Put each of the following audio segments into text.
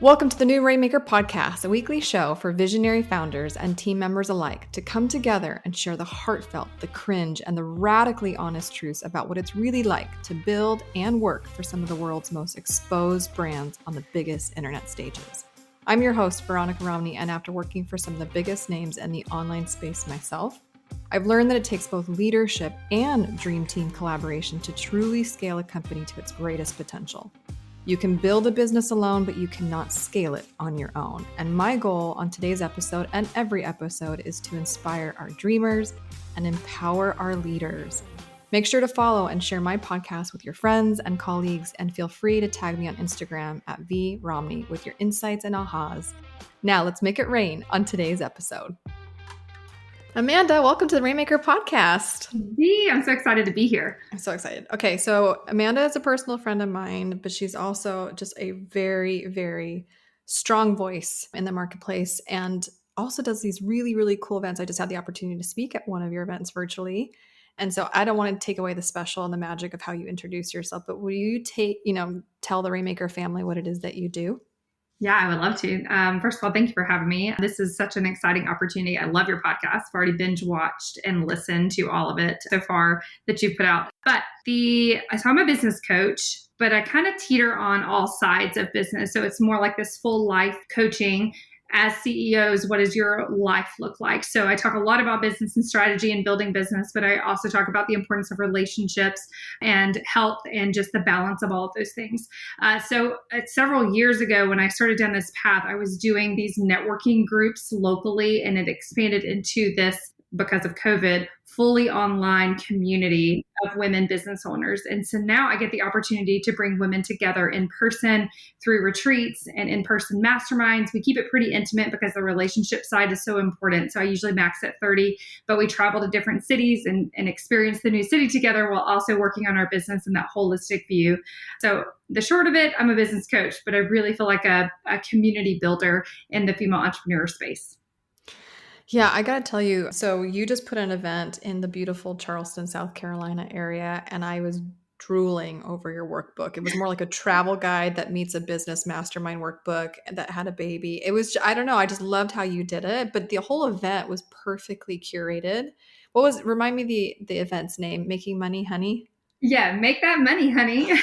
Welcome to the new Rainmaker Podcast, a weekly show for visionary founders and team members alike to come together and share the heartfelt, the cringe, and the radically honest truths about what it's really like to build and work for some of the world's most exposed brands on the biggest internet stages. I'm your host, Veronica Romney, and after working for some of the biggest names in the online space myself, I've learned that it takes both leadership and dream team collaboration to truly scale a company to its greatest potential. You can build a business alone, but you cannot scale it on your own. And my goal on today's episode and every episode is to inspire our dreamers and empower our leaders. Make sure to follow and share my podcast with your friends and colleagues, and feel free to tag me on Instagram at vromney with your insights and ahas. Now let's make it rain on today's episode. Amanda, welcome to the Rainmaker Podcast. I'm so excited to be here. I'm so excited. Okay, so Amanda is a personal friend of mine, but she's also just a very, very strong voice in the marketplace and also does these really, really cool events. I just had the opportunity to speak at one of your events virtually. And so I don't want to take away the special and the magic of how you introduce yourself, but will you tell the Rainmaker family what it is that you do? Yeah, I would love to. First of all, thank you for having me. This is such an exciting opportunity. I love your podcast. I've already binge watched and listened to all of it so far that you've put out. So I'm a business coach, but I kind of teeter on all sides of business. So it's more like this full life coaching. As CEOs, what does your life look like? So I talk a lot about business and strategy and building business, but I also talk about the importance of relationships and health and just the balance of all of those things. Several years ago, when I started down this path, I was doing these networking groups locally, and it expanded into this, because of COVID, fully online community of women business owners. And so now I get the opportunity to bring women together in person through retreats and in-person masterminds. We keep it pretty intimate because the relationship side is so important. So I usually max at 30, but we travel to different cities and experience the new city together while also working on our business in that holistic view. So the short of it, I'm a business coach, but I really feel like a community builder in the female entrepreneur space. Yeah, I got to tell you, so you just put an event in the beautiful Charleston, South Carolina area, and I was drooling over your workbook. It was more like a travel guide that meets a business mastermind workbook that had a baby. It was, I don't know, I just loved how you did it, but the whole event was perfectly curated. Remind me the event's name, Making Money, Honey? Yeah, make that money, honey.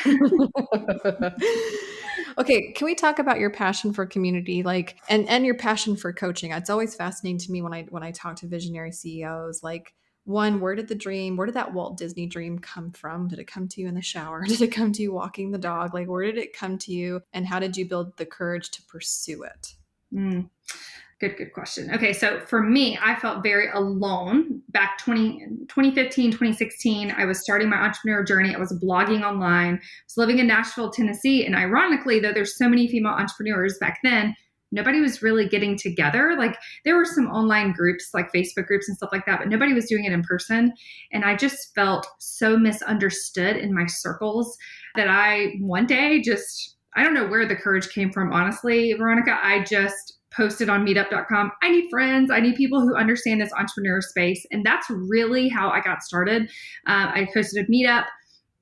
Okay, can we talk about your passion for community, and your passion for coaching? It's always fascinating to me when I talk to visionary CEOs. One, where did that Walt Disney dream come from? Did it come to you in the shower? Did it come to you walking the dog? Where did it come to you, and how did you build the courage to pursue it? Good question. Okay, so for me, I felt very alone back 2015, 2016. I was starting my entrepreneur journey. I was blogging online. I was living in Nashville, Tennessee. And ironically, though there's so many female entrepreneurs back then, nobody was really getting together. There were some online groups, like Facebook groups and stuff like that, but nobody was doing it in person. And I just felt so misunderstood in my circles that one day I don't know where the courage came from, honestly, Veronica. I just posted on meetup.com. I need friends. I need people who understand this entrepreneur space. And that's really how I got started. I hosted a meetup. A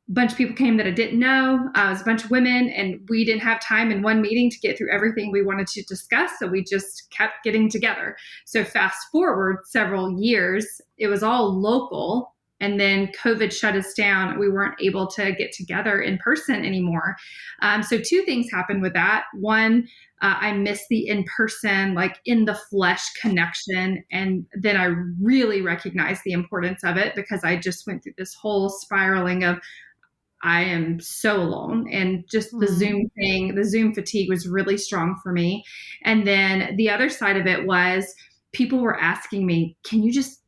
bunch of people came that I didn't know. It was a bunch of women, and we didn't have time in one meeting to get through everything we wanted to discuss. So we just kept getting together. So fast forward several years, it was all local. And then COVID shut us down. We weren't able to get together in person anymore. So two things happened with that. One, I missed the in-person, in the flesh connection. And then I really recognized the importance of it because I just went through this whole spiraling of, I am so alone. And just the Zoom thing, the Zoom fatigue was really strong for me. And then the other side of it was, people were asking me, can you just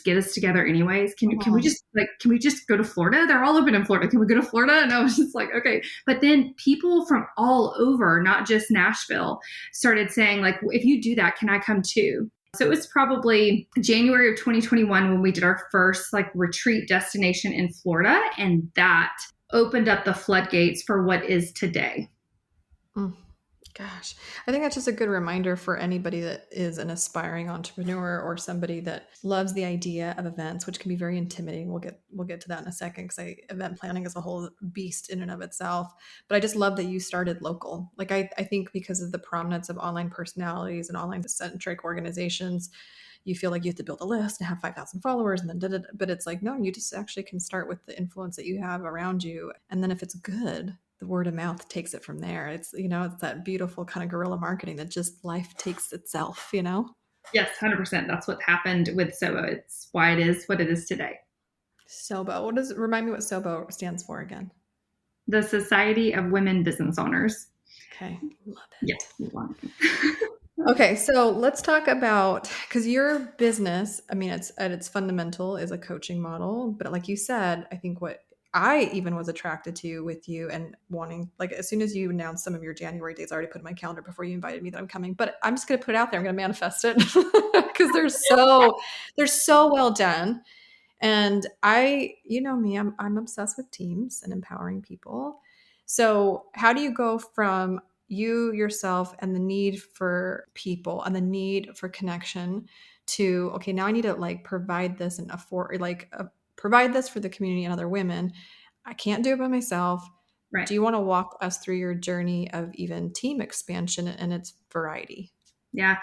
get us together anyways? Can we just go to Florida? They're all open in Florida. Can we go to Florida? And I was just like, okay. But then people from all over, not just Nashville, started saying if you do that, can I come too? So it was probably January of 2021 when we did our first retreat destination in Florida. And that opened up the floodgates for what is today. Gosh, I think that's just a good reminder for anybody that is an aspiring entrepreneur or somebody that loves the idea of events, which can be very intimidating. We'll get to that in a second because event planning is a whole beast in and of itself. But I just love that you started local. Like I think because of the prominence of online personalities and online centric organizations, you feel like you have to build a list and have 5,000 followers and then but it's like, no, you just actually can start with the influence that you have around you. And then if it's good, the word of mouth takes it from there. It's, it's that beautiful kind of guerrilla marketing that just life takes itself, Yes, 100%. That's what happened with SOWBO. It's why it is what it is today. SOWBO. Remind me what SOWBO stands for again? The Society of Women Business Owners. Okay. Love it. Yes. Okay. So let's talk about, because your business, I mean, it's at its fundamental is a coaching model, but like you said, I think what I even was attracted to with you and wanting, like, as soon as you announced some of your January dates, I already put in my calendar before you invited me that I'm coming, but I'm just going to put it out there. I'm going to manifest it because they're so well done. And you know me, I'm obsessed with teams and empowering people. So how do you go from you yourself and the need for people and the need for connection to, okay, now I need to like provide this and provide this for the community and other women. I can't do it by myself. Right. Do you want to walk us through your journey of even team expansion and its variety? Yeah.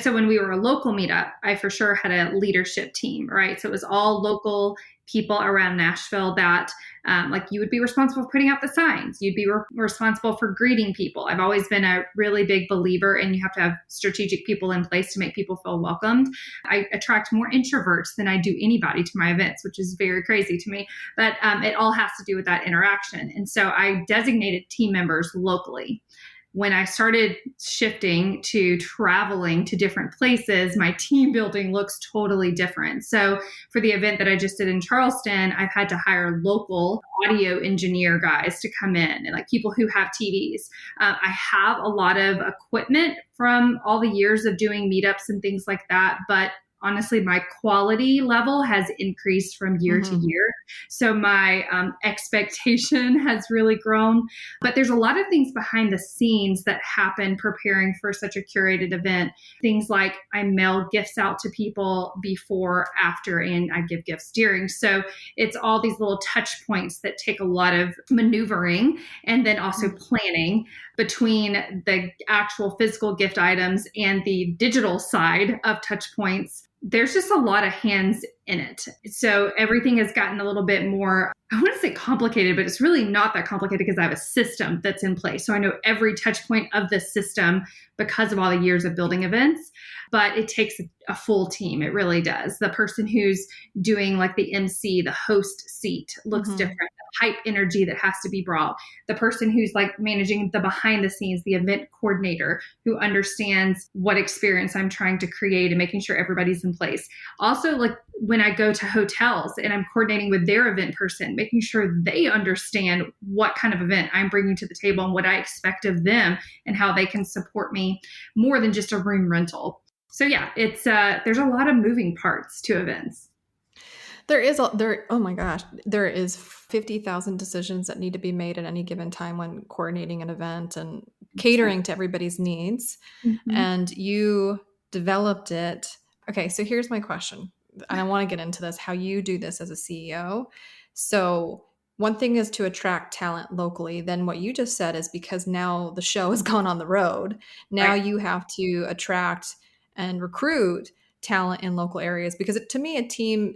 So when we were a local meetup, I for sure had a leadership team, right? So it was all local people around Nashville that like you would be responsible for putting out the signs. You'd be responsible for greeting people. I've always been a really big believer in you have to have strategic people in place to make people feel welcomed. I attract more introverts than I do anybody to my events, which is very crazy to me. But it all has to do with that interaction. And so I designated team members locally. When I started shifting to traveling to different places, my team building looks totally different. So for the event that I just did in Charleston, I've had to hire local audio engineer guys to come in and like people who have TVs. I have a lot of equipment from all the years of doing meetups and things like that, but honestly, my quality level has increased from year to year. So my expectation has really grown. But there's a lot of things behind the scenes that happen preparing for such a curated event. Things like I mail gifts out to people before, after, and I give gifts during. So it's all these little touch points that take a lot of maneuvering and then also planning between the actual physical gift items and the digital side of touch points. There's just a lot of hands in it. So everything has gotten a little bit more, I want to say complicated, but it's really not that complicated because I have a system that's in place. So I know every touch point of the system because of all the years of building events, but it takes a full team. It really does. The person who's doing like the MC, the host seat looks different. The hype energy that has to be brought. The person who's like managing the behind the scenes, the event coordinator who understands what experience I'm trying to create and making sure everybody's in place. Also, like when I go to hotels and I'm coordinating with their event person, making sure they understand what kind of event I'm bringing to the table and what I expect of them and how they can support me more than just a room rental. So yeah, it's there's a lot of moving parts to events. Oh my gosh, there is 50,000 decisions that need to be made at any given time when coordinating an event and catering to everybody's needs. And you developed it. Okay, so here's my question. And I want to get into this, how you do this as a CEO. So one thing is to attract talent locally. Then what you just said is because now the show has gone on the road. Now you have to attract and recruit talent in local areas, because to me, a team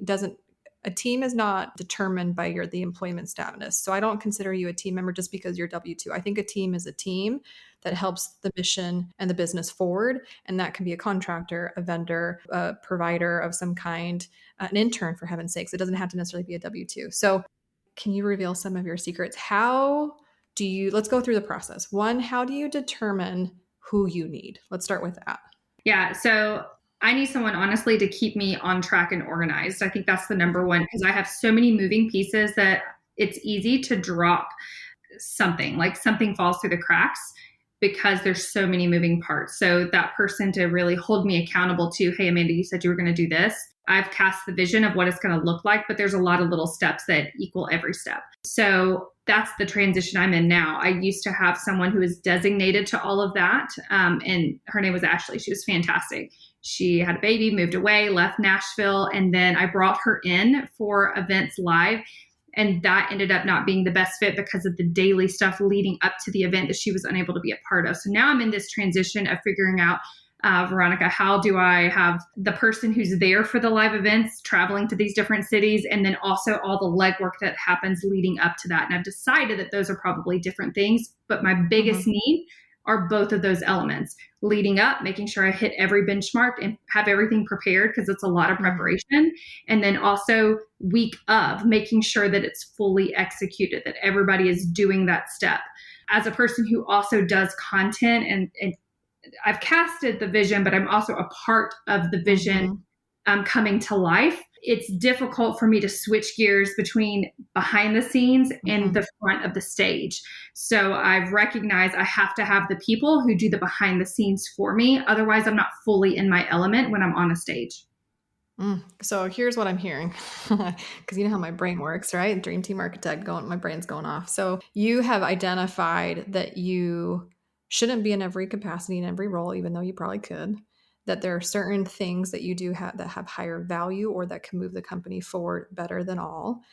is not determined by the employment status. So I don't consider you a team member just because you're W-2. I think a team is a team that helps the mission and the business forward. And that can be a contractor, a vendor, a provider of some kind, an intern, for heaven's sakes. It doesn't have to necessarily be a W-2. So can you reveal some of your secrets? Let's go through the process. One, how do you determine who you need? Let's start with that. Yeah. So I need someone, honestly, to keep me on track and organized. I think that's the number one, because I have so many moving pieces that it's easy to drop something, like something falls through the cracks because there's so many moving parts. So that person to really hold me accountable to, hey, Amanda, you said you were going to do this. I've cast the vision of what it's going to look like, but there's a lot of little steps that equal every step. So that's the transition I'm in now. I used to have someone who was designated to all of that. And her name was Ashley. She was fantastic. She had a baby, moved away, left Nashville. And then I brought her in for events live. And that ended up not being the best fit because of the daily stuff leading up to the event that she was unable to be a part of. So now I'm in this transition of figuring out, Veronica, how do I have the person who's there for the live events traveling to these different cities, and then also all the legwork that happens leading up to that. And I've decided that those are probably different things, but my biggest need are both of those elements. Leading up, making sure I hit every benchmark and have everything prepared, because it's a lot of preparation. And then also week of, making sure that it's fully executed, that everybody is doing that step. As a person who also does content, and I've casted the vision, but I'm also a part of the vision coming to life. It's difficult for me to switch gears between behind the scenes and the front of the stage. So I've recognized I have to have the people who do the behind the scenes for me. Otherwise, I'm not fully in my element when I'm on a stage. So here's what I'm hearing, because you know how my brain works, right? Dream team architect, my brain's going off. So you have identified that you shouldn't be in every capacity, in every role, even though you probably could. That there are certain things that you do have that have higher value or that can move the company forward better than all.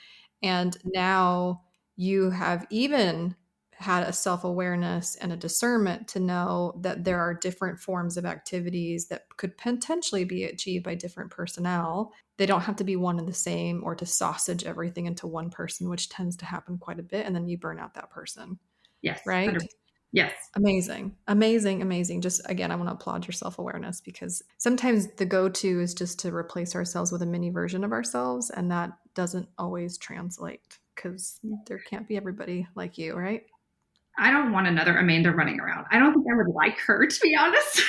And now you have even had a self-awareness and a discernment to know that there are different forms of activities that could potentially be achieved by different personnel. They don't have to be one and the same, or to sausage everything into one person, which tends to happen quite a bit. And then you burn out that person. Yes. Right? 100%. Yes. Amazing. Amazing. Amazing. Just again, I want to applaud your self-awareness, because sometimes the go-to is just to replace ourselves with a mini version of ourselves. And that doesn't always translate, because there can't be everybody like you, right? I don't want another Amanda running around. I don't think I would like her, to be honest.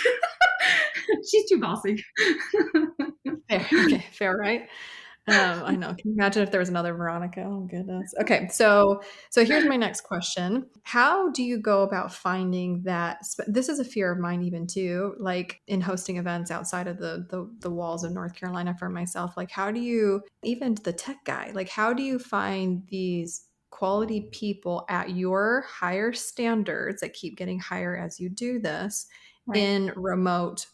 She's too bossy. Fair. Okay, fair, right? I know. Can you imagine if there was another Veronica? Oh, goodness. Okay. So here's my next question. How do you go about finding that? This is a fear of mine even too, like in hosting events outside of the walls of North Carolina for myself. Like, how do you, even the tech guy, like, how do you find these quality people at your higher standards that keep getting higher as you do this in remote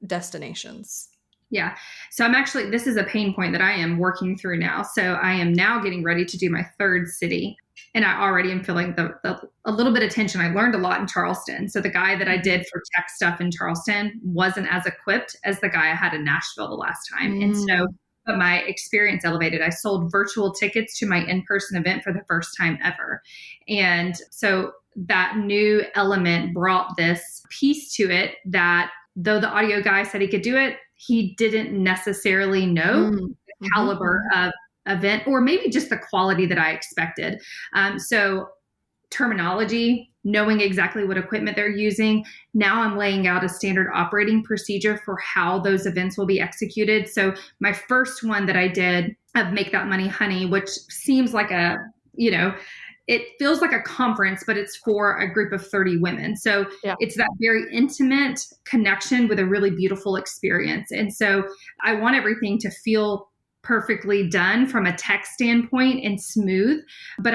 destinations? Yeah. So this is a pain point that I am working through now. So I am now getting ready to do my third city. And I already am feeling a little bit of tension. I learned a lot in Charleston. So the guy that I did for tech stuff in Charleston wasn't as equipped as the guy I had in Nashville the last time. And so, but my experience elevated. I sold virtual tickets to my in-person event for the first time ever. And so that new element brought this piece to it that, though the audio guy said he could do it, he didn't necessarily know the caliber of event, or maybe just the quality that I expected. So terminology, knowing exactly what equipment they're using. Now I'm laying out a standard operating procedure for how those events will be executed. So my first one that I did of Make That Money Honey, which seems like it feels like a conference, but it's for a group of 30 women. So it's that very intimate connection with a really beautiful experience. And so I want everything to feel perfectly done from a tech standpoint and smooth. But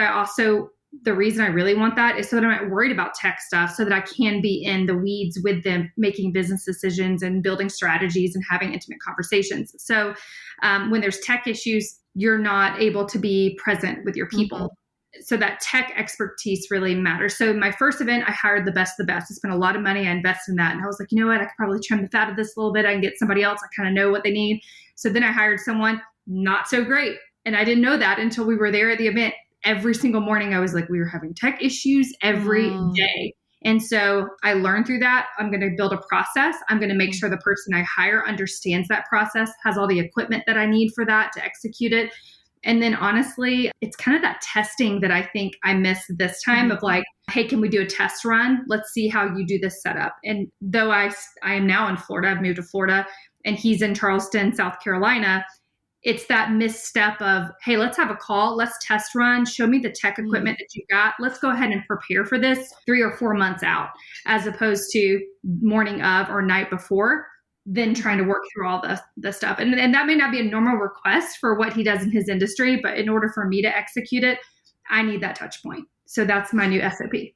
the reason I really want that is so that I'm not worried about tech stuff, so that I can be in the weeds with them, making business decisions and building strategies and having intimate conversations. So when there's tech issues, you're not able to be present with your people. So that tech expertise really matters. So my first event, I hired the best of the best. I spent a lot of money. I invested in that. And I was like, you know what? I could probably trim the fat of this a little bit. I can get somebody else. I kind of know what they need. So then I hired someone not so great. And I didn't know that until we were there at the event. Every single morning, I was like, we were having tech issues every day. And so I learned through that. I'm going to build a process. I'm going to make sure the person I hire understands that process, has all the equipment that I need for that to execute it. And then honestly, it's kind of that testing that I think I missed this time of like, hey, can we do a test run? Let's see how you do this setup. And though I am now in Florida, I've moved to Florida, and he's in Charleston, South Carolina, it's that misstep of, hey, let's have a call. Let's test run. Show me the tech equipment that you got. Let's go ahead and prepare for this 3 or 4 months out, as opposed to morning of or night before, then trying to work through all the stuff. And that may not be a normal request for what he does in his industry, but in order for me to execute it, I need that touch point. So that's my new SOP.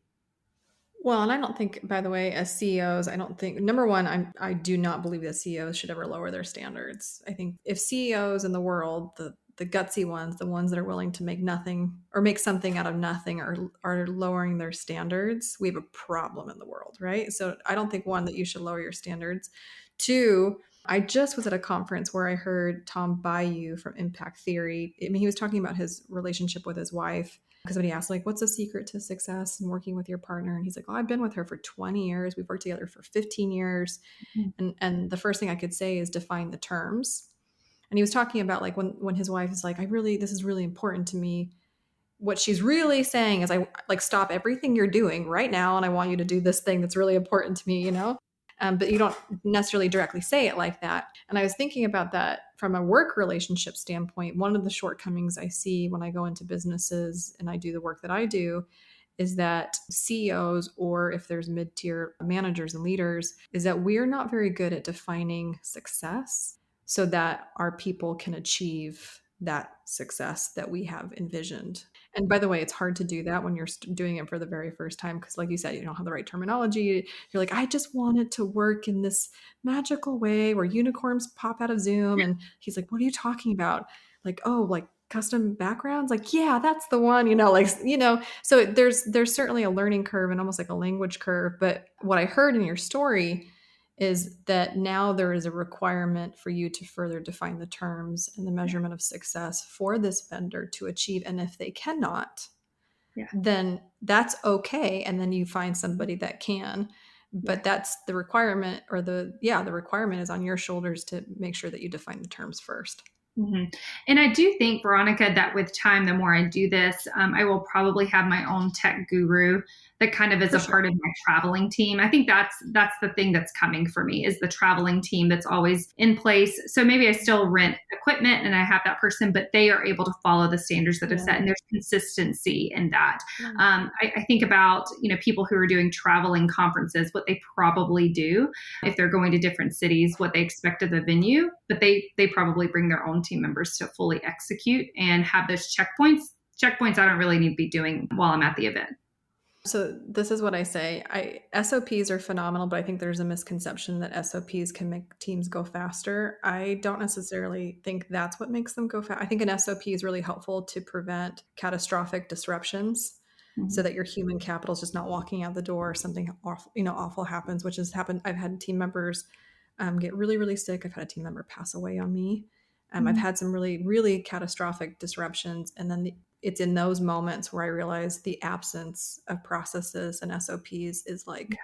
Well, and I don't think, by the way, as CEOs, I don't think, number one, I do not believe that CEOs should ever lower their standards. I think if CEOs in the world, the gutsy ones, the ones that are willing to make nothing or make something out of nothing are lowering their standards, we have a problem in the world, right? So I don't think, one, that you should lower your standards. Two, I just was at a conference where I heard Tom Bayou from Impact Theory. I mean, he was talking about his relationship with his wife. Because when he asked, like, what's the secret to success in working with your partner? And he's like, oh, I've been with her for 20 years. We've worked together for 15 years. Mm-hmm. And the first thing I could say is define the terms. And he was talking about, like, when his wife is like, this is really important to me. What she's really saying is, I like, stop everything you're doing right now. And I want you to do this thing that's really important to me, but you don't necessarily directly say it like that. And I was thinking about that from a work relationship standpoint. One of the shortcomings I see when I go into businesses and I do the work that I do is that CEOs, or if there's mid-tier managers and leaders, is that we're not very good at defining success so that our people can achieve that success that we have envisioned. And by the way, it's hard to do that when you're doing it for the very first time, because like you said, you don't have the right terminology. You're like, I just want it to work in this magical way where unicorns pop out of Zoom. And he's like, what are you talking about? Like, oh, like custom backgrounds? Like, yeah, that's the one, so there's certainly a learning curve and almost like a language curve. But what I heard in your story is that now there is a requirement for you to further define the terms and the measurement of success for this vendor to achieve. And if they cannot, then that's okay. And then you find somebody that can. But that's the requirement, or the requirement is on your shoulders to make sure that you define the terms first. Mm-hmm. And I do think, Veronica, that with time, the more I do this, I will probably have my own tech guru that kind of is a part of my traveling team. I think that's the thing that's coming for me, is the traveling team that's always in place. So maybe I still rent equipment and I have that person, but they are able to follow the standards that I've set, and there's consistency in that. I think about, people who are doing traveling conferences, what they probably do if they're going to different cities, what they expect of the venue, but they probably bring their own team members to fully execute and have those checkpoints I don't really need to be doing while I'm at the event. So this is what I say. SOPs are phenomenal, but I think there's a misconception that SOPs can make teams go faster. I don't necessarily think that's what makes them go fast. I think an SOP is really helpful to prevent catastrophic disruptions, so that your human capital is just not walking out the door. Something awful happens, which has happened. I've had team members get really, really sick. I've had a team member pass away on me. I've had some really, really catastrophic disruptions. And then it's in those moments where I realize the absence of processes and SOPs is like,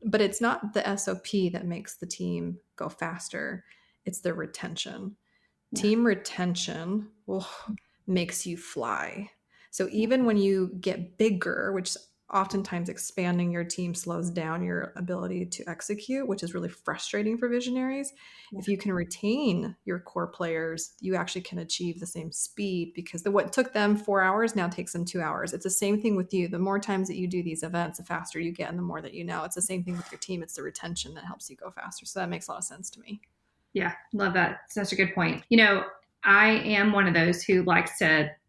but it's not the SOP that makes the team go faster. It's the retention. Team retention makes you fly. So even when you get bigger, which oftentimes expanding your team slows down your ability to execute, which is really frustrating for visionaries. If you can retain your core players, you actually can achieve the same speed, because what took them 4 hours now takes them 2 hours. It's the same thing with you. The more times that you do these events, the faster you get and the more that you know. It's the same thing with your team. It's the retention that helps you go faster. So that makes a lot of sense to me. Yeah, love that. Such a good point. I am one of those who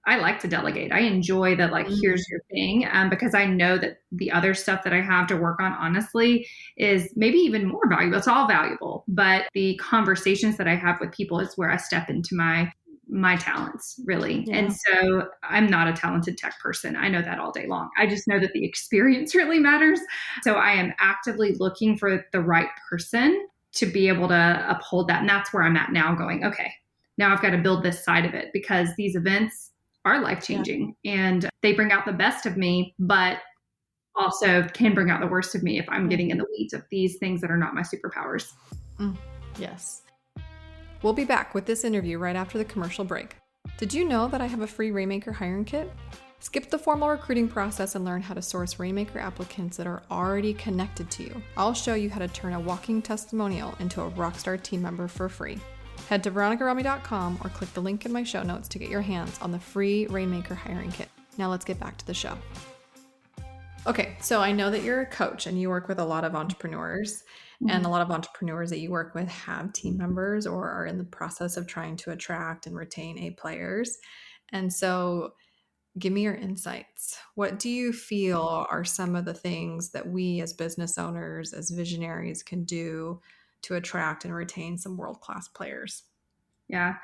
I like to delegate. I enjoy that, here's your thing, because I know that the other stuff that I have to work on, honestly, is maybe even more valuable. It's all valuable, but the conversations that I have with people is where I step into my talents, really. Yeah. And so I'm not a talented tech person. I know that all day long. I just know that the experience really matters. So I am actively looking for the right person to be able to uphold that. And that's where I'm at now, going, okay, now I've got to build this side of it, because these events are life-changing and they bring out the best of me, but also can bring out the worst of me if I'm getting in the weeds of these things that are not my superpowers. Yes. We'll be back with this interview right after the commercial break. Did you know that I have a free Rainmaker hiring kit? Skip the formal recruiting process and learn how to source Rainmaker applicants that are already connected to you. I'll show you how to turn a walking testimonial into a rockstar team member for free. Head to veronicarami.com or click the link in my show notes to get your hands on the free Rainmaker hiring kit. Now let's get back to the show. Okay, so I know that you're a coach and you work with a lot of entrepreneurs, and a lot of entrepreneurs that you work with have team members or are in the process of trying to attract and retain A players. And so Give me your insights. What do you feel are some of the things that we as business owners, as visionaries, can do to attract and retain some world-class players? Yeah.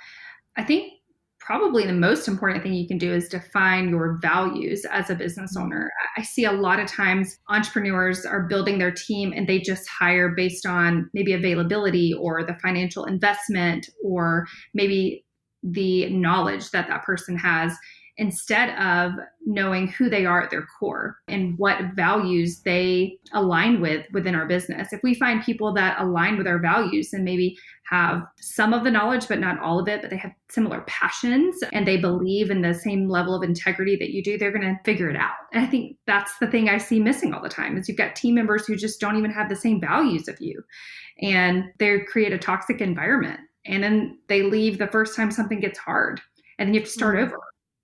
I think probably the most important thing you can do is define your values as a business Mm. owner. I see a lot of times entrepreneurs are building their team and they just hire based on maybe availability or the financial investment or maybe the knowledge that that person has, instead of knowing who they are at their core and what values they align with within our business. If we find people that align with our values and maybe have some of the knowledge, but not all of it, but they have similar passions and they believe in the same level of integrity that you do, they're going to figure it out. And I think that's the thing I see missing all the time is you've got team members who just don't even have the same values of you, and they create a toxic environment. And then they leave the first time something gets hard, and then you have to start over.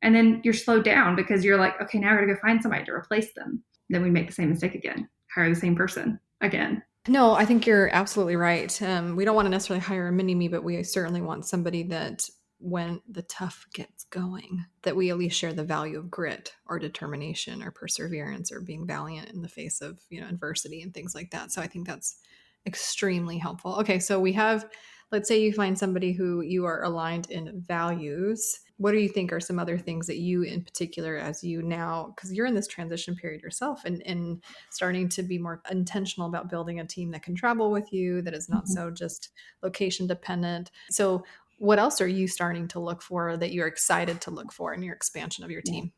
And then you're slowed down because you're like, okay, now I got to go find somebody to replace them. Then we make the same mistake again, hire the same person again. No, I think you're absolutely right. We don't want to necessarily hire a mini me, but we certainly want somebody that when the tough gets going, that we at least share the value of grit or determination or perseverance or being valiant in the face of, adversity and things like that. So I think that's extremely helpful. Okay, so we have, let's say you find somebody who you are aligned in values. What do you think are some other things that you in particular, as you now, because you're in this transition period yourself and starting to be more intentional about building a team that can travel with you, that is not so just location dependent. So what else are you starting to look for that you're excited to look for in your expansion of your team?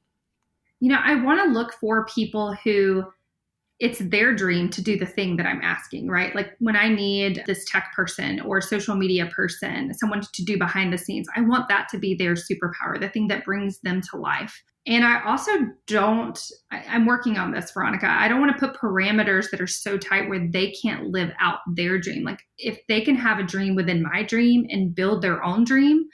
I want to look for people who it's their dream to do the thing that I'm asking, right? Like when I need this tech person or social media person, someone to do behind the scenes, I want that to be their superpower, the thing that brings them to life. And I also I'm working on this, Veronica. I don't want to put parameters that are so tight where they can't live out their dream. Like if they can have a dream within my dream and build their own dream,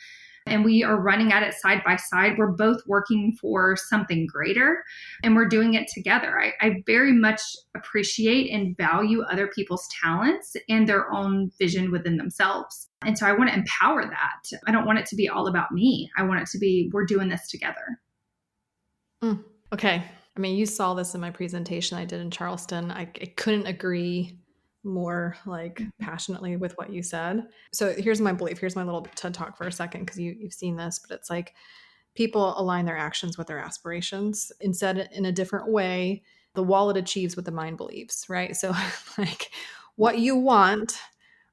and we are running at it side by side, we're both working for something greater and we're doing it together. I very much appreciate and value other people's talents and their own vision within themselves. And so I want to empower that. I don't want it to be all about me. I want it to be, we're doing this together. Okay. I mean, you saw this in my presentation I did in Charleston. I couldn't agree more passionately with what you said. So here's my belief. Here's my little TED talk for a second, because you've seen this, but it's like people align their actions with their aspirations. Instead, in a different way, the wallet achieves what the mind believes, right? So like what you want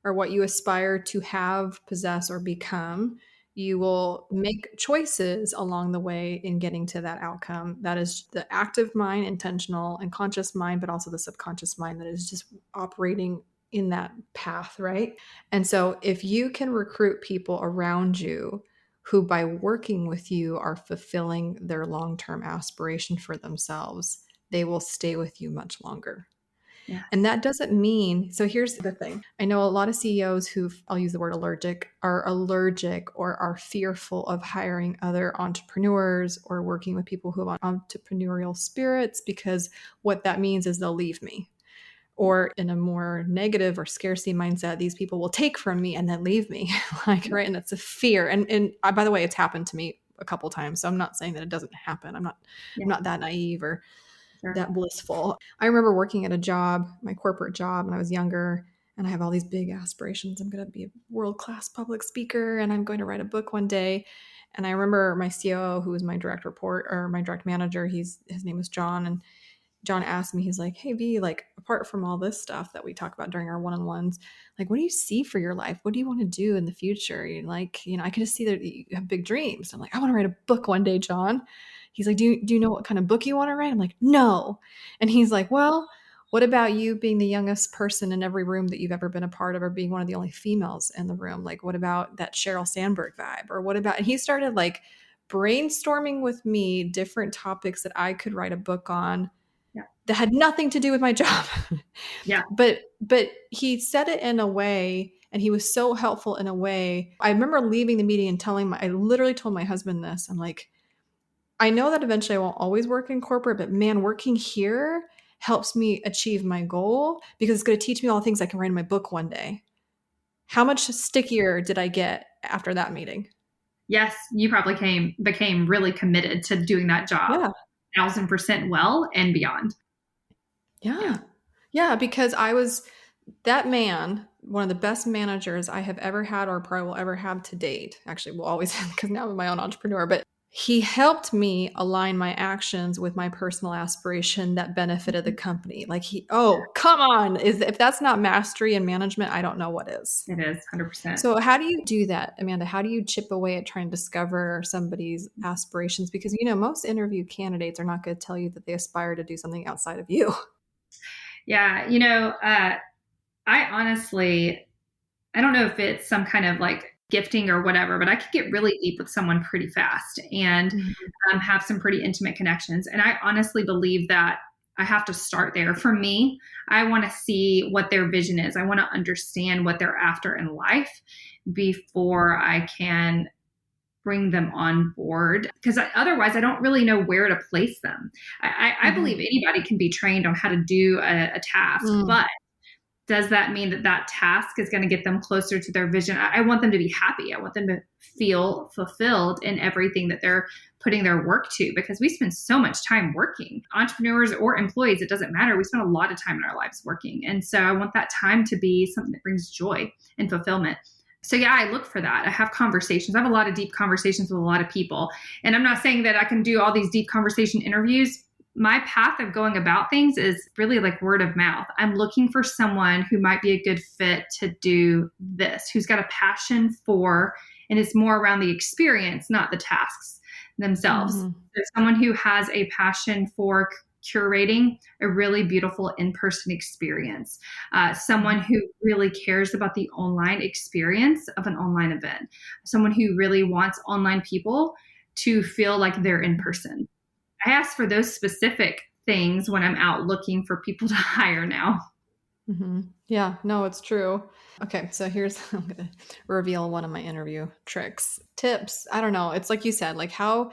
or what you aspire to have, possess, or become, you will make choices along the way in getting to that outcome. That is the active mind, intentional and conscious mind, but also the subconscious mind that is just operating in that path, right? And so if you can recruit people around you who by working with you are fulfilling their long-term aspiration for themselves, they will stay with you much longer. Yeah. And that doesn't mean, so here's the thing. I know a lot of CEOs who, I'll use the word allergic, are allergic or are fearful of hiring other entrepreneurs or working with people who have entrepreneurial spirits, because what that means is they'll leave me. Or in a more negative or scarcity mindset, these people will take from me and then leave me. Right. And that's a fear. And by the way, it's happened to me a couple times. So I'm not saying that it doesn't happen. I'm not that naive or that blissful. I remember working at a job, my corporate job, when I was younger, and I have all these big aspirations. I'm going to be a world-class public speaker and I'm going to write a book one day. And I remember my COO, who was my direct report or my direct manager, his name was John. And John asked me, he's like, hey, V, apart from all this stuff that we talk about during our one-on-ones, what do you see for your life? What do you want to do in the future? I can just see that you have big dreams. I'm like, I want to write a book one day, John. He's like, do you know what kind of book you want to write? I'm like, no. And he's like, well, what about you being the youngest person in every room that you've ever been a part of, or being one of the only females in the room? What about that Sheryl Sandberg vibe? Or what about, and he started brainstorming with me different topics that I could write a book on that had nothing to do with my job. Yeah. But he said it in a way, and he was so helpful in a way. I remember leaving the meeting and I literally told my husband this. I'm like, I know that eventually I won't always work in corporate, but man, working here helps me achieve my goal because it's going to teach me all the things I can write in my book one day. How much stickier did I get after that meeting? yes, you probably became really committed to doing that job Yeah. 1,000% well and beyond. Yeah. Yeah. Yeah. Because I was that man, one of the best managers I have ever had or probably will ever have to date. Actually, will always have because now I'm my own entrepreneur, but he helped me align my actions with my personal aspiration that benefited the company. Like oh, come on. If that's not mastery and management, I don't know what is. It is 100%. So how do you do that, Amanda? How do you chip away at trying to discover somebody's aspirations? Because, most interview candidates are not going to tell you that they aspire to do something outside of you. Yeah. I honestly, I don't know if it's some kind of like gifting or whatever, but I could get really deep with someone pretty fast and have some pretty intimate connections. And I honestly believe that I have to start there. For me, I want to see what their vision is. I want to understand what they're after in life before I can bring them on board, because otherwise I don't really know where to place them. I believe anybody can be trained on how to do a task, but does that mean that task is going to get them closer to their vision? I want them to be happy. I want them to feel fulfilled in everything that they're putting their work to, because we spend so much time working. Entrepreneurs or employees, it doesn't matter. We spend a lot of time in our lives working. And so I want that time to be something that brings joy and fulfillment. So yeah, I look for that. I have conversations. I have a lot of deep conversations with a lot of people. And I'm not saying that I can do all these deep conversation interviews. My path of going about things is really like word of mouth. I'm looking for someone who might be a good fit to do this, who's got a passion for, and it's more around the experience, not the tasks themselves. There's someone who has a passion for curating a really beautiful in-person experience, someone who really cares about the online experience of an online event, someone who really wants online people to feel like they're in person. I ask for those specific things when I'm out looking for people to hire now. Yeah, no, it's true. Okay, so I'm going to reveal one of my interview tricks, tips. I don't know. It's like you said, like how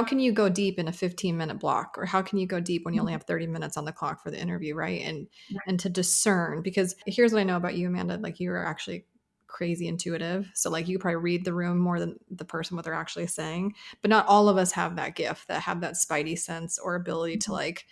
can you go deep in a 15-minute block, or how can you go deep when you only have 30 minutes on the clock for the interview, right? And to discern, because here's what I know about you, Amanda, like you are actually crazy intuitive. So like you could probably read the room more than the person, what they're actually saying, but not all of us have that gift, that have that spidey sense or ability to like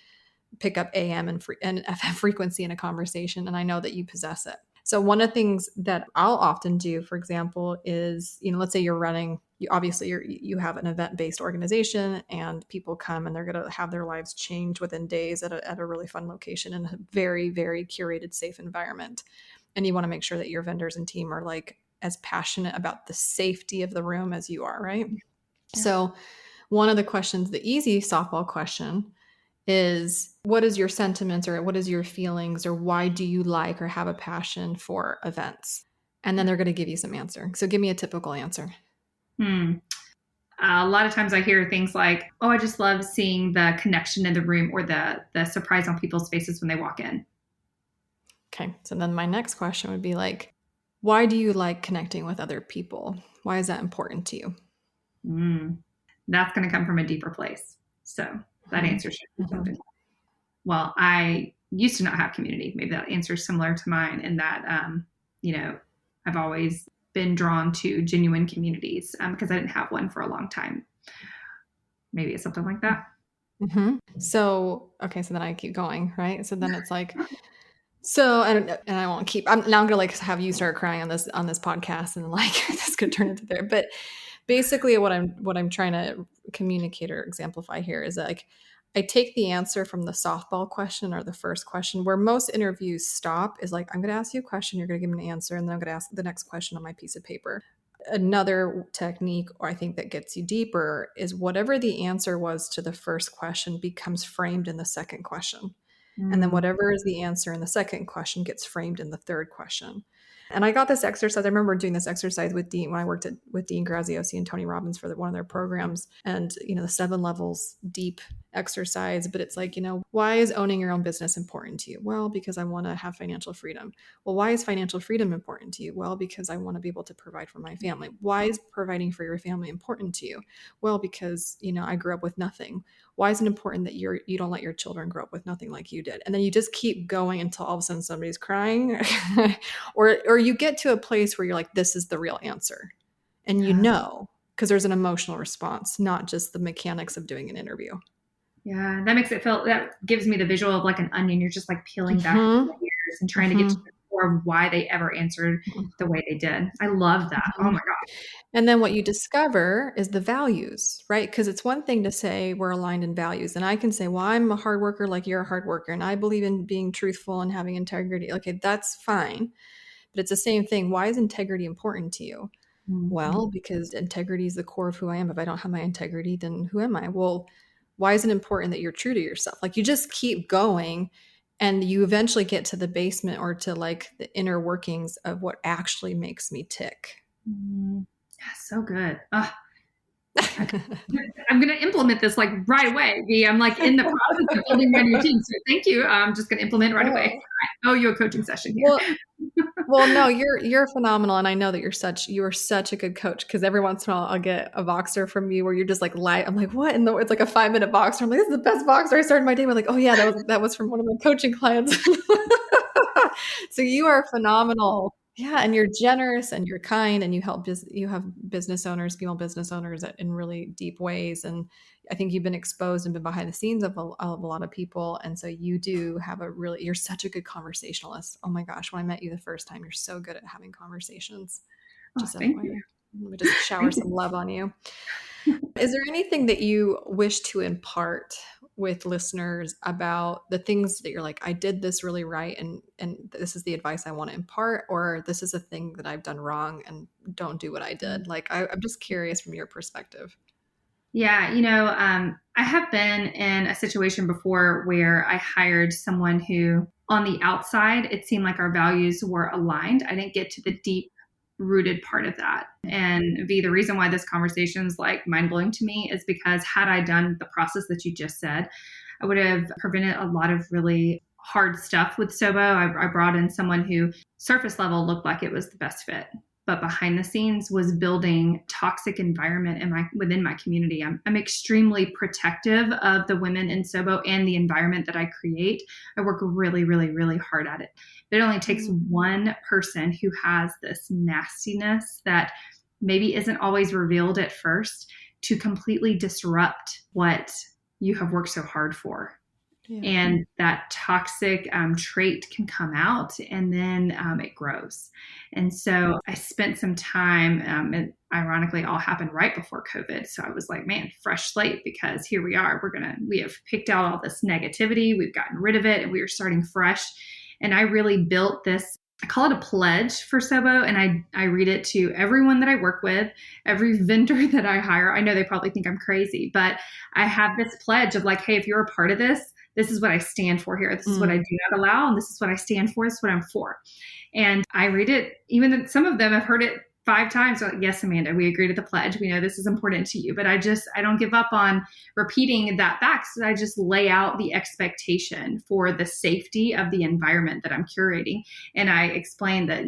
pick up AM and FM frequency in a conversation. And I know that you possess it. So one of the things that I'll often do, for example, is, let's say you're running, you have an event-based organization and people come and they're going to have their lives change within days at a really fun location in a very, very curated, safe environment. And you want to make sure that your vendors and team are like as passionate about the safety of the room as you are, right? Yeah. So one of the questions, the easy softball question, is what is your sentiments, or what is your feelings, or why do you like or have a passion for events? And then they're going to give you some answer. So give me a typical answer. A lot of times I hear things like, oh, I just love seeing the connection in the room, or the surprise on people's faces when they walk in. Okay. So then my next question would be like, why do you like connecting with other people? Why is that important to you? That's going to come from a deeper place. So that answer should be something. Well, I used to not have community. Maybe that answer is similar to mine in that, I've always been drawn to genuine communities because I didn't have one for a long time. Maybe it's something like that. So, okay. So then I keep going, right? So then it's like, so, and I won't keep, I'm going to like have you start crying on this podcast, and like, this could turn into there. But basically what I'm trying to communicate or exemplify here is that, like, I take the answer from the softball question or the first question, where most interviews stop is like, I'm going to ask you a question, you're going to give me an answer, and then I'm going to ask the next question on my piece of paper. Another technique, or I think that gets you deeper, is whatever the answer was to the first question becomes framed in the second question. And then whatever is the answer in the second question gets framed in the third question. And I got this exercise. I remember doing this exercise with Dean when I worked with Dean Graziosi and Tony Robbins for one of their programs. And, the 7 levels deep exercise. But it's like, why is owning your own business important to you? Well, because I want to have financial freedom. Well, why is financial freedom important to you? Well, because I want to be able to provide for my family. Why is providing for your family important to you? Well, because, I grew up with nothing. Why is it important that you don't let your children grow up with nothing like you did? And then you just keep going until all of a sudden somebody's crying or you get to a place where you're like, this is the real answer. And because there's an emotional response, not just the mechanics of doing an interview. Yeah, that gives me the visual of like an onion. You're just like peeling back the layers and trying to get to the core of why they ever answered the way they did. I love that. Oh my God. And then what you discover is the values, right? Because it's one thing to say we're aligned in values. And I can say, well, I'm a hard worker like you're a hard worker. And I believe in being truthful and having integrity. Okay, that's fine. But it's the same thing. Why is integrity important to you? Mm-hmm. Well, because integrity is the core of who I am. If I don't have my integrity, then who am I? Well, why is it important that you're true to yourself? Like you just keep going and you eventually get to the basement or to like the inner workings of what actually makes me tick. Mm-hmm. Yeah, so good. I'm going to implement this like right away. I'm like in the process of building my new team. So thank you. I'm just going to implement it right away. I owe you a coaching session here. Well, no, you're phenomenal. And I know that you are such a good coach because every once in a while I'll get a Voxer from you where you're just like light. I'm like, what? And it's like a 5-minute Voxer. I'm like, this is the best Voxer. I started my day with like, oh yeah, that was from one of my coaching clients. So you are phenomenal. Yeah. And you're generous and you're kind and you have business owners, female business owners in really deep ways. And I think you've been exposed and been behind the scenes of a lot of people. And so you do have you're such a good conversationalist. Oh my gosh. When I met you the first time, you're so good at having conversations. Thank you. Let me just shower some love on you. Is there anything that you wish to impart with listeners about the things that you're like, I did this really right and this is the advice I want to impart, or this is a thing that I've done wrong and don't do what I did? Like, I'm just curious from your perspective. Yeah, I have been in a situation before where I hired someone who on the outside, it seemed like our values were aligned. I didn't get to the deep rooted part of that. And the reason why this conversation is like mind blowing to me is because had I done the process that you just said, I would have prevented a lot of really hard stuff with SOWBO. I brought in someone who surface level looked like it was the best fit, but behind the scenes was building toxic environment within my community. I'm extremely protective of the women in SOWBO and the environment that I create. I work really, really, really hard at it. But it only takes one person who has this nastiness that maybe isn't always revealed at first to completely disrupt what you have worked so hard for. Yeah. And that toxic trait can come out and then it grows. And so I spent some time, and ironically all happened right before COVID. So I was like, man, fresh slate, because here we are, we have picked out all this negativity. We've gotten rid of it and we are starting fresh. And I really built this, I call it a pledge for SOWBO. And I read it to everyone that I work with, every vendor that I hire. I know they probably think I'm crazy, but I have this pledge of like, hey, if you're a part of this, this is what I stand for here. This is what I do not allow. And this is what I stand for. This is what I'm for. And I read it, even though some of them have heard it 5 times. So like, yes, Amanda, we agree to the pledge. We know this is important to you, but I don't give up on repeating that back. So I just lay out the expectation for the safety of the environment that I'm curating. And I explain that,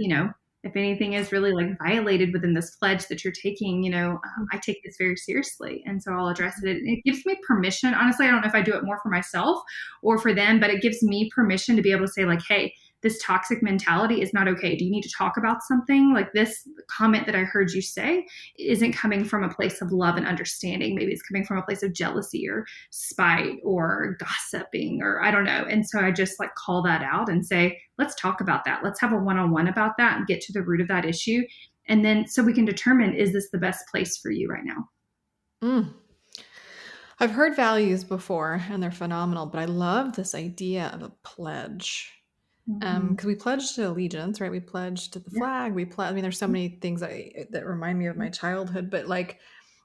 if anything is really like violated within this pledge that you're taking, I take this very seriously. And so I'll address it. It gives me permission. Honestly, I don't know if I do it more for myself or for them, but it gives me permission to be able to say like, hey, this toxic mentality is not okay. Do you need to talk about something? Like this comment that I heard you say isn't coming from a place of love and understanding. Maybe it's coming from a place of jealousy or spite or gossiping or I don't know. And so I just like call that out and say, let's talk about that. Let's have a one-on-one about that and get to the root of that issue. And then so we can determine, is this the best place for you right now? I've heard values before and they're phenomenal, but I love this idea of a pledge. Because we pledge to allegiance, right? We pledge to the flag. There's so many things that remind me of my childhood, but like,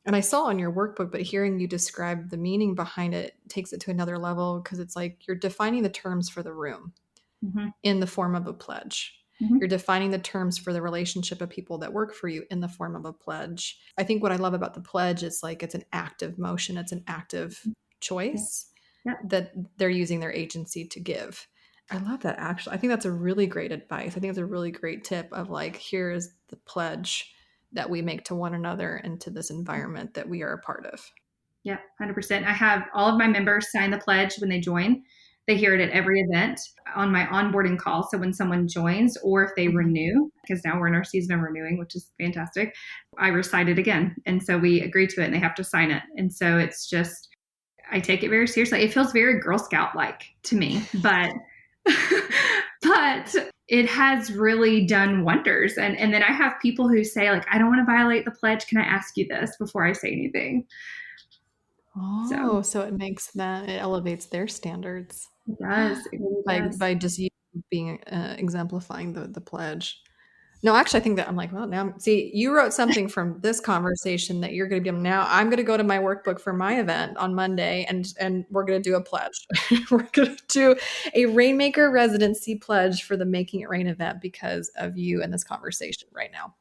and I saw in your workbook, but hearing you describe the meaning behind it takes it to another level because it's like you're defining the terms for the room in the form of a pledge. You're defining the terms for the relationship of people that work for you in the form of a pledge. I think what I love about the pledge is like it's an active motion. It's an active choice that they're using their agency to give. I love that, actually. I think that's a really great advice. I think it's a really great tip of like, here is the pledge that we make to one another and to this environment that we are a part of. Yeah, 100%. I have all of my members sign the pledge when they join. They hear it at every event on my onboarding call. So when someone joins or if they renew, because now we're in our season of renewing, which is fantastic, I recite it again. And so we agree to it and they have to sign it. And so it's just, I take it very seriously. It feels very Girl Scout-like to me, but but it has really done wonders. And then I have people who say, like, I don't want to violate the pledge. Can I ask you this before I say anything? Oh, so it makes them, it elevates their standards. It does. It really does. By just you being exemplifying the pledge. No, actually, I think that I'm like, well, now see, you wrote something from this conversation that you're going to be now. I'm going to go to my workbook for my event on Monday, and we're going to do a pledge. We're going to do a Rainmaker residency pledge for the Making It Rain event because of you and this conversation right now.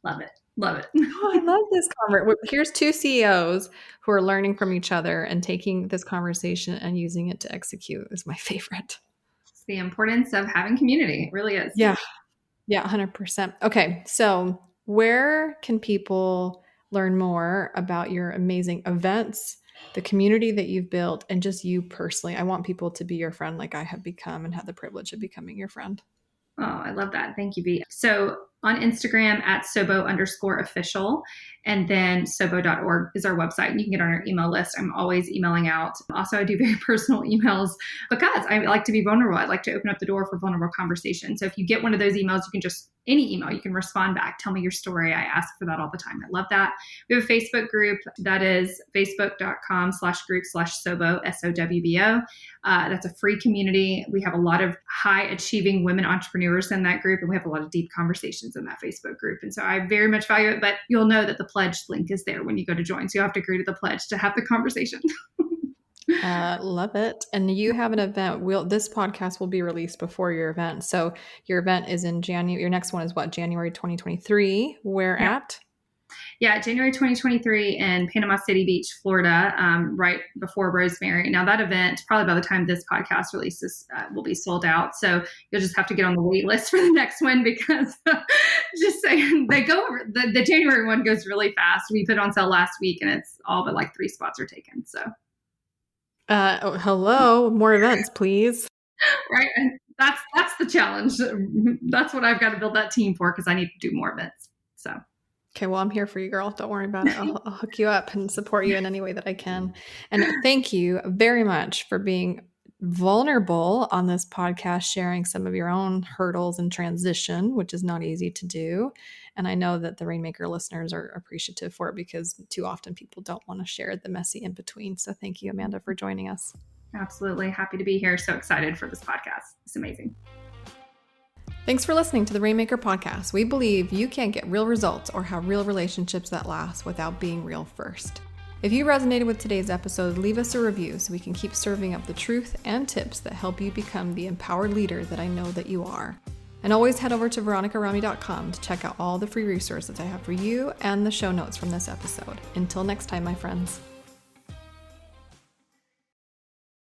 Love it. Love it. Oh, I love this conversation. Here's two CEOs who are learning from each other and taking this conversation and using it to execute is my favorite. It's the importance of having community. It really is. Yeah. Yeah, 100%. Okay. So where can people learn more about your amazing events, the community that you've built, and just you personally? I want people to be your friend like I have become and had the privilege of becoming your friend. Oh, I love that. Thank you, B. So on Instagram at SOWBO_official, and then SOWBO.org is our website. And you can get on our email list. I'm always emailing out. Also, I do very personal emails because I like to be vulnerable. I like to open up the door for vulnerable conversation. So if you get one of those emails, you can just, any email, you can respond back. Tell me your story. I ask for that all the time. I love that. We have a Facebook group that is facebook.com/group/SOWBO, SOWBO. That's a free community. We have a lot of high achieving women entrepreneurs in that group, and we have a lot of deep conversations in that Facebook group. And so I very much value it, but you'll know that the pledge link is there when you go to join. So you have to agree to the pledge to have the conversation. Love it. And you have an event. This podcast will be released before your event. So your event is in January. Your next one is what? January 2023. Where at? Yeah, January 2023 in Panama City Beach, Florida, right before Rosemary. Now that event, probably by the time this podcast releases, will be sold out. So you'll just have to get on the wait list for the next one because just saying, they go over, the January one goes really fast. We put it on sale last week and it's all but like 3 spots are taken. So. Hello, more events, please. Right. And that's the challenge. That's what I've got to build that team for because I need to do more events. So. Okay, well, I'm here for you, girl. Don't worry about it. I'll hook you up and support you in any way that I can. And thank you very much for being vulnerable on this podcast, sharing some of your own hurdles and transition, which is not easy to do. And I know that the Rainmaker listeners are appreciative for it because too often people don't want to share the messy in between. So thank you, Amanda, for joining us. Absolutely. Happy to be here. So excited for this podcast. It's amazing. Thanks for listening to the Rainmaker podcast. We believe you can't get real results or have real relationships that last without being real first. If you resonated with today's episode, leave us a review so we can keep serving up the truth and tips that help you become the empowered leader that I know that you are. And always head over to veronicarami.com to check out all the free resources I have for you and the show notes from this episode. Until next time, my friends.